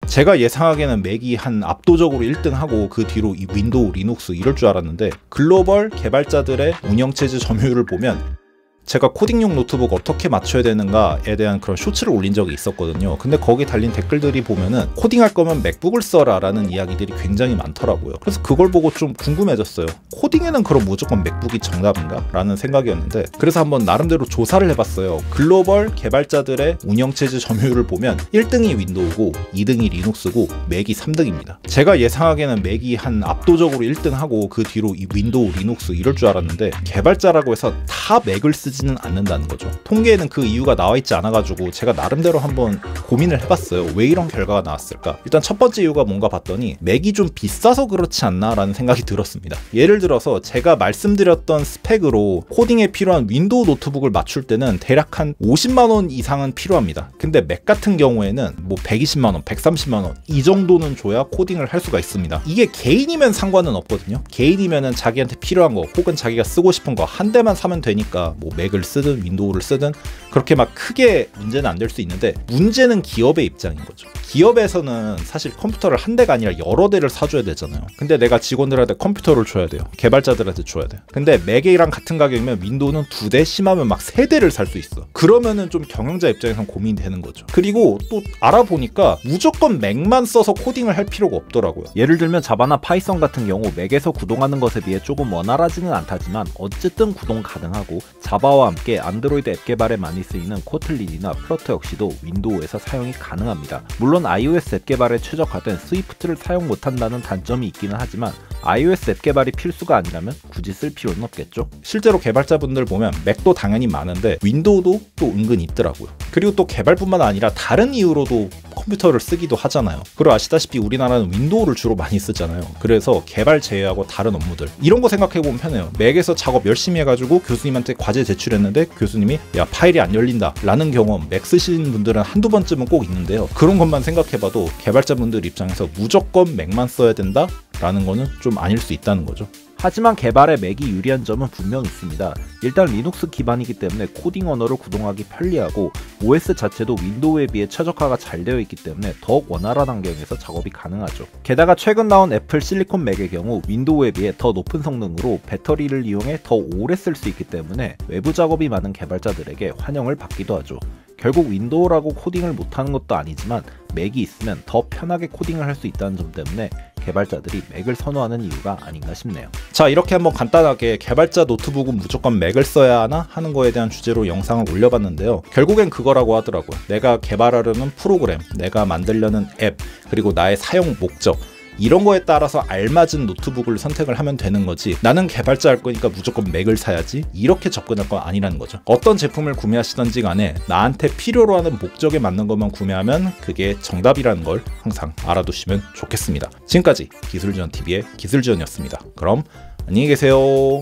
제가 예상하기에는 맥이 한 압도적으로 1등하고 그 뒤로 이 윈도우, 리눅스 이럴 줄 알았는데 글로벌 개발자들의 운영체제 점유율을 보면 제가 코딩용 노트북 어떻게 맞춰야 되는가에 대한 그런 쇼츠를 올린 적이 있었거든요. 근데 거기 달린 댓글들이 보면은 코딩할 거면 맥북을 써라 라는 이야기들이 굉장히 많더라고요. 그래서 그걸 보고 좀 궁금해졌어요. 코딩에는 그럼 무조건 맥북이 정답인가? 라는 생각이었는데, 그래서 한번 나름대로 조사를 해봤어요. 글로벌 개발자들의 운영체제 점유율을 보면 1등이 윈도우고 2등이 리눅스고 맥이 3등입니다. 제가 예상하기에는 맥이 한 압도적으로 1등하고 그 뒤로 이 윈도우, 리눅스 이럴 줄 알았는데 개발자라고 해서 다 맥을 쓰지는 않는다는 거죠. 통계에는 그 이유가 나와 있지 않아가지고 제가 나름대로 한번 고민을 해봤어요. 왜 이런 결과가 나왔을까? 일단 첫 번째 이유가 뭔가 봤더니 맥이 좀 비싸서 그렇지 않나 라는 생각이 들었습니다. 예를 들어서 제가 말씀드렸던 스펙으로 코딩에 필요한 윈도우 노트북을 맞출 때는 대략 한 50만원 이상은 필요합니다. 근데 맥 같은 경우에는 뭐 120만원, 130만원 이 정도는 줘야 코딩을 할 수가 있습니다. 이게 개인이면 상관은 없거든요. 개인이면은 자기한테 필요한 거 혹은 자기가 쓰고 싶은 거 한 대만 사면 되니까 뭐 맥을 쓰든 윈도우를 쓰든 그렇게 막 크게 문제는 안 될 수 있는데, 문제는 기업의 입장인 거죠. 기업에서는 사실 컴퓨터를 한 대가 아니라 여러 대를 사줘야 되잖아요. 근데 내가 직원들한테 컴퓨터를 줘야 돼요. 개발자들한테 줘야 돼요. 근데 맥이랑 같은 가격이면 윈도우는 2대, 심하면 막 3대를 살 수 있어. 그러면은 좀 경영자 입장에선 고민이 되는 거죠. 그리고 또 알아보니까 무조건 맥만 써서 코딩을 할 필요가 없더라고요. 예를 들면 자바나 파이썬 같은 경우 맥에서 구동하는 것에 비해 조금 원활하지는 않다지만 어쨌든 구동 가능하고, 자바와 함께 안드로이드 앱 개발에 많이 쓰이는 코틀린이나 플러터 역시도 윈도우에서 사용이 가능합니다. 물론 iOS 앱 개발에 최적화된 스위프트를 사용 못한다는 단점이 있기는 하지만 iOS 앱 개발이 필수가 아니라면 굳이 쓸 필요는 없겠죠. 실제로 개발자분들 보면 맥도 당연히 많은데 윈도우도 또 은근 있더라고요. 그리고 또 개발뿐만 아니라 다른 이유로도 컴퓨터를 쓰기도 하잖아요. 그리고 아시다시피 우리나라는 윈도우를 주로 많이 쓰잖아요. 그래서 개발 제외하고 다른 업무들 이런 거 생각해보면 편해요. 맥에서 작업 열심히 해가지고 교수님한테 과제 제출했는데 교수님이 야 파일이 안 열린다 라는 경험 맥 쓰시는 분들은 한두 번쯤은 꼭 있는데요. 그런 것만 생각해봐도 개발자분들 입장에서 무조건 맥만 써야 된다 라는 거는 좀 아닐 수 있다는 거죠. 하지만 개발에 맥이 유리한 점은 분명 있습니다. 일단 리눅스 기반이기 때문에 코딩 언어를 구동하기 편리하고, OS 자체도 윈도우에 비해 최적화가 잘 되어 있기 때문에 더욱 원활한 환경에서 작업이 가능하죠. 게다가 최근 나온 애플 실리콘 맥의 경우 윈도우에 비해 더 높은 성능으로 배터리를 이용해 더 오래 쓸 수 있기 때문에 외부 작업이 많은 개발자들에게 환영을 받기도 하죠. 결국 윈도우라고 코딩을 못하는 것도 아니지만 맥이 있으면 더 편하게 코딩을 할 수 있다는 점 때문에 개발자들이 맥을 선호하는 이유가 아닌가 싶네요. 자, 이렇게 한번 간단하게 개발자 노트북은 무조건 맥을 써야 하나 하는 거에 대한 주제로 영상을 올려봤는데요. 결국엔 그거라고 하더라고요. 내가 개발하려는 프로그램, 내가 만들려는 앱, 그리고 나의 사용 목적, 이런 거에 따라서 알맞은 노트북을 선택을 하면 되는 거지, 나는 개발자 할 거니까 무조건 맥을 사야지 이렇게 접근할 건 아니라는 거죠. 어떤 제품을 구매하시던지 간에 나한테 필요로 하는 목적에 맞는 것만 구매하면 그게 정답이라는 걸 항상 알아두시면 좋겠습니다. 지금까지 기술지원TV의 기술지원이었습니다. 그럼 안녕히 계세요.